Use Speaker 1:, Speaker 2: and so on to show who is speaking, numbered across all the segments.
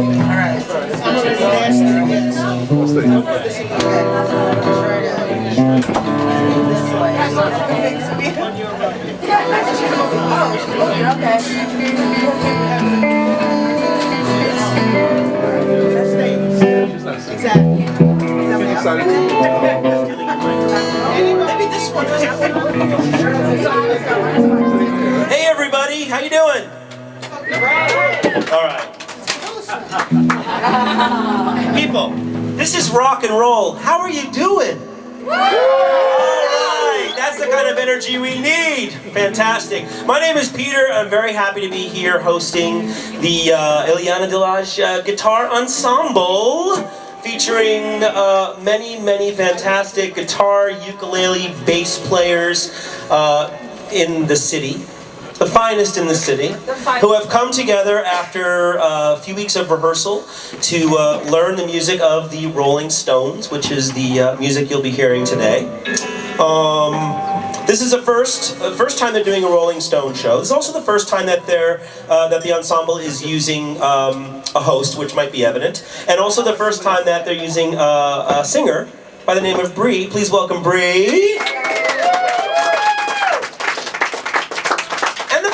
Speaker 1: Hey everybody, how you doing? All right. People, this is rock and roll. How are you doing? All right, that's the kind of energy we need. Fantastic. My name is Peter. I'm very happy to be here hosting the Eliane Delage Guitar Ensemble, featuring many fantastic guitar, ukulele, bass players in the city. The finest in the city, who have come together after a few weeks of rehearsal to learn the music of the Rolling Stones, which is the music you'll be hearing today. This is the first time they're doing a Rolling Stone show. This is also the first time that the ensemble is using a host, which might be evident, and also the first time that they're using a singer by the name of Bree. Please welcome Bree.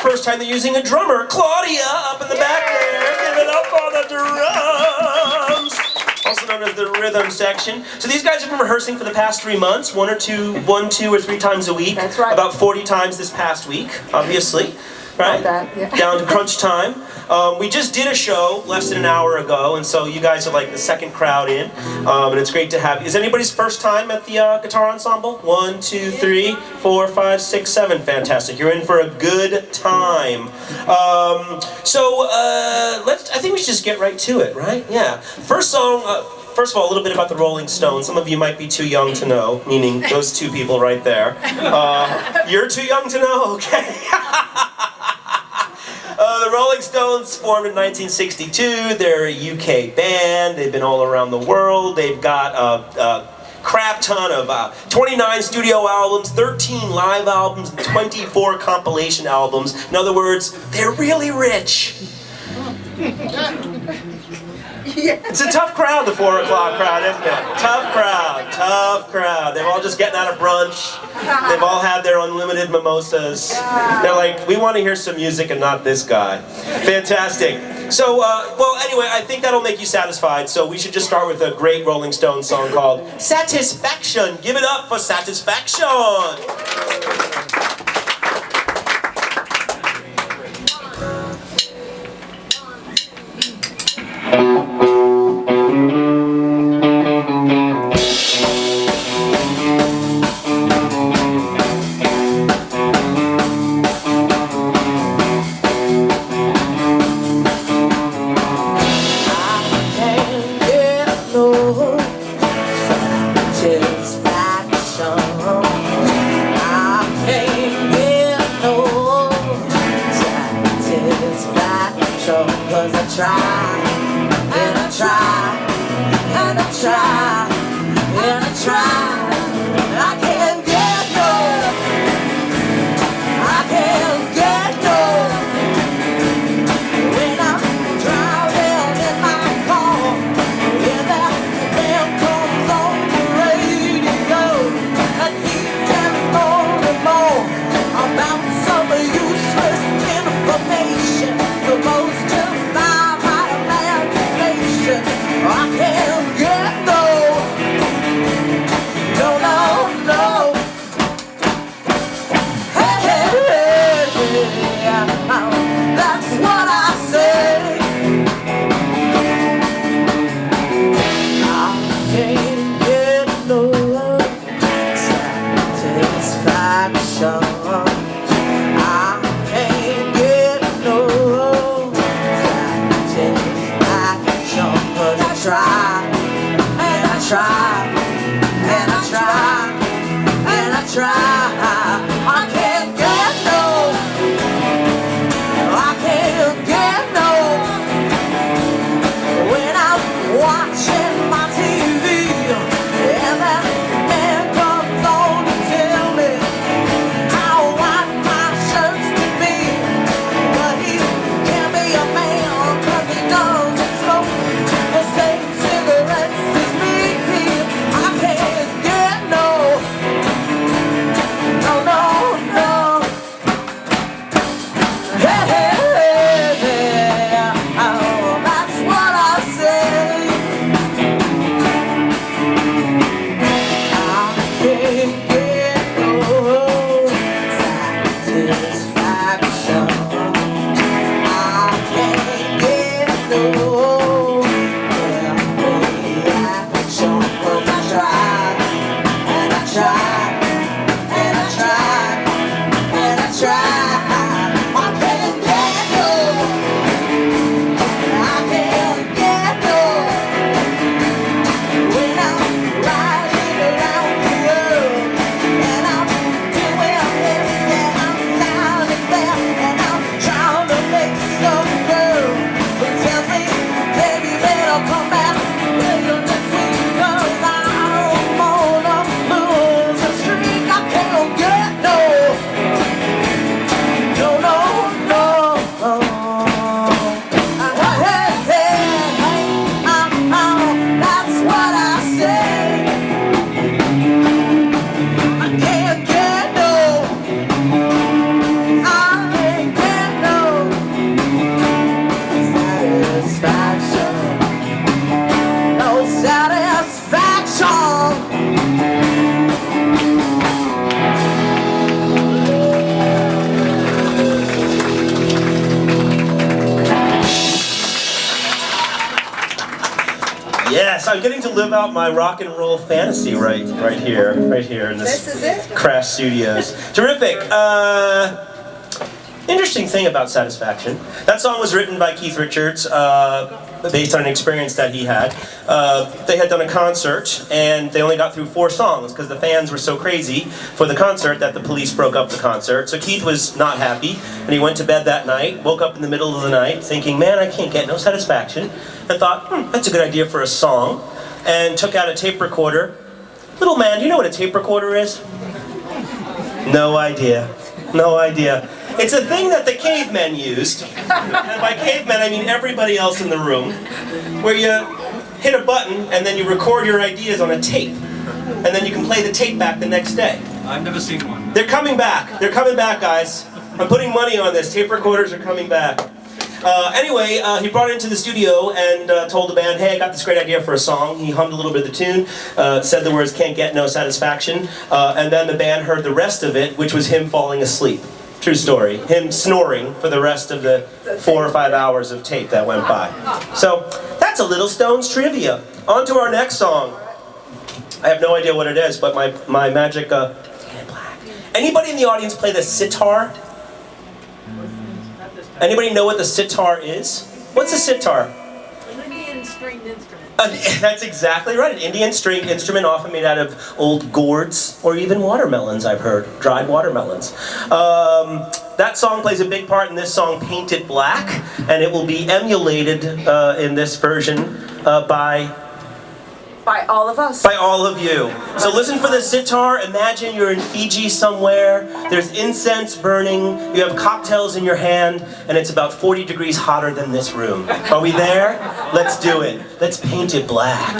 Speaker 1: First time they're using a drummer, Claudia, up in the back there. Give it up for the drums. Also known as the rhythm section. So these guys have been rehearsing for the past 3 months, one, two, or three times a week.
Speaker 2: That's right.
Speaker 1: About 40 times this past week, obviously. Right?
Speaker 2: That, yeah.
Speaker 1: Down to crunch time. We just did a show less than an hour ago, and so you guys are like the second crowd in, and it's great to have you. Is anybody's first time at the Guitar Ensemble? 1, 2, 3, 4, 5, 6, 7. Fantastic. You're in for a good time. I think we should just get right to it, right? Yeah. First song. First of all, a little bit about the Rolling Stones. Some of you might be too young to know, meaning those two people right there. You're too young to know? Okay. The Rolling Stones formed in 1962. They're a UK band. They've been all around the world. They've got a crap ton of 29 studio albums, 13 live albums, and 24 compilation albums. In other words, they're really rich. It's a tough crowd, the 4 o'clock crowd, isn't it? Tough crowd. They're all just getting out of brunch. They've all had their unlimited mimosas. They're like, we want to hear some music and not this guy. Fantastic. So, well, anyway, I think that'll make you satisfied, so we should just start with a great Rolling Stones song called Satisfaction. Give it up for Satisfaction. Yes, I'm getting to live out my rock and roll fantasy right here in this Crash Studios. Terrific. Interesting thing about Satisfaction. That song was written by Keith Richards, based on an experience that he had. They had done a concert, and they only got through 4 songs because the fans were so crazy for the concert that the police broke up the concert. So Keith was not happy, and he went to bed that night, woke up in the middle of the night thinking, man, I can't get no satisfaction, and thought, that's a good idea for a song, and took out a tape recorder. Little man, do you know what a tape recorder is? No idea. No idea. It's a thing that the cavemen used, and by cavemen I mean everybody else in the room, where you hit a button and then you record your ideas on a tape, and then you can play the tape back the next day.
Speaker 2: I've never seen one.
Speaker 1: They're coming back. They're coming back, guys. I'm putting money on this. Tape recorders are coming back. Anyway, he brought it into the studio and told the band, hey, I got this great idea for a song. He hummed a little bit of the tune, said the words, can't get no satisfaction, and then the band heard the rest of it, which was him falling asleep. True story. Him snoring for the rest of the 4 or 5 hours of tape that went by. So, that's a Little Stones trivia. On to our next song. I have no idea what it is, but my magic, Anybody in the audience play the sitar? Anybody know what the sitar is? What's a sitar?
Speaker 3: An Indian stringed instrument.
Speaker 1: That's exactly right. An Indian stringed instrument often made out of old gourds or even watermelons, I've heard. Dried watermelons. That song plays a big part in this song, Paint It Black, and it will be emulated in this version
Speaker 3: By all of us.
Speaker 1: by all of you. So listen for the sitar. Imagine you're in Fiji somewhere. There's incense burning. You have cocktails in your hand, and it's about 40 degrees hotter than this room. Are we there? Let's do it. Let's paint it black.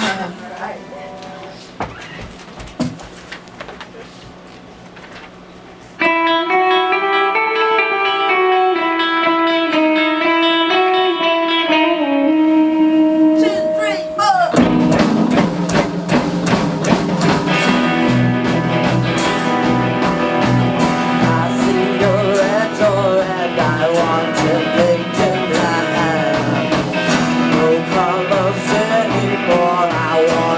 Speaker 4: I want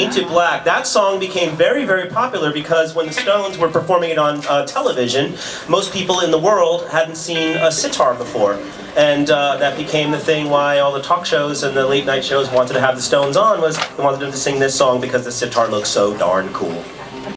Speaker 1: Painted Black. That song became very, very popular because when the Stones were performing it on television, most people in the world hadn't seen a sitar before. And that became the thing why all the talk shows and the late night shows wanted to have the Stones on, was they wanted them to sing this song because the sitar looks so darn cool.